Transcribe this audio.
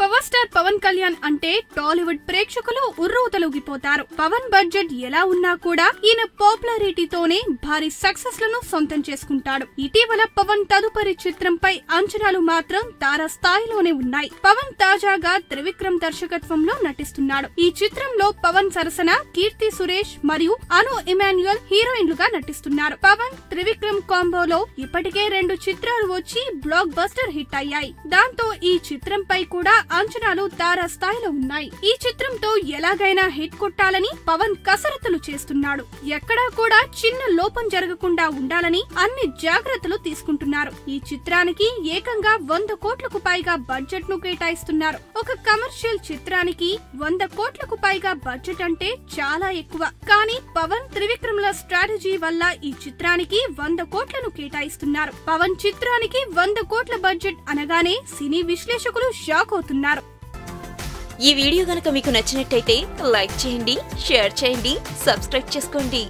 Power star Pawan Kalyan అంటే టాలీవుడ్ ప్రేక్షకులు ఉర్రూతలూగిపోతారు. Pawan budget ఎలా ఉన్నా కూడా ఈయన పాపులారిటీతోనే భారీ సక్సెస్ లను సొంతం చేసుకుంటాడు. ఇటీవల పవన్ తదుపరి చిత్రంపై అంచనాలు మాత్రం తారాస్థాయిలోనే ఉన్నాయి. పవన్ తాజాగా త్రివిక్రమ్ దర్శకత్వంలో నటిస్తున్నాడు. ఈ చిత్రంలో పవన్ సరసన కీర్తి సురేష్ మరియు అను ఇమాన్యుయల్ హీరోయిన్లుగా నటిస్తున్నారు. పవన్ త్రివిక్రమ్ కాంబోలో ఇప్పటికే 2 చిత్రాలు వచ్చి బ్లాక్ బస్టర్ హిట్ అయ్యాయి. దాంతో ఈ చిత్రంపై కూడా అంచనాలు తారాస్థాయిలో ఉన్నాయి. ఈ చిత్రంతో ఎలాగైనా హిట్ కొట్టాలని పవన్ కసరత్తులు చేస్తున్నాడు. ఎక్కడా కూడా చిన్న లోపం జరగకుండా ఉండాలని అన్ని జాగ్రత్తలు తీసుకుంటున్నారు. ఈ చిత్రానికి ఏకంగా 100 కోట్లకు పైగా బడ్జెట్ ను కేటాయిస్తున్నారు. ఒక కమర్షియల్ చిత్రానికి 100 కోట్లకు పైగా బడ్జెట్ అంటే చాలా ఎక్కువ. కానీ పవన్ త్రివిక్రమ్ల స్ట్రాటజీ వల్ల ఈ చిత్రానికి 100 కోట్లను కేటాయిస్తున్నారు. పవన్ చిత్రానికి 100 కోట్ల బడ్జెట్ అనగానే సినీ విశ్లేషకులు షాక్ అవుతున్నారు. ఈ వీడియో గనుక మీకు నచ్చినట్టయితే లైక్ చేయండి, షేర్ చేయండి, సబ్స్క్రైబ్ చేసుకోండి.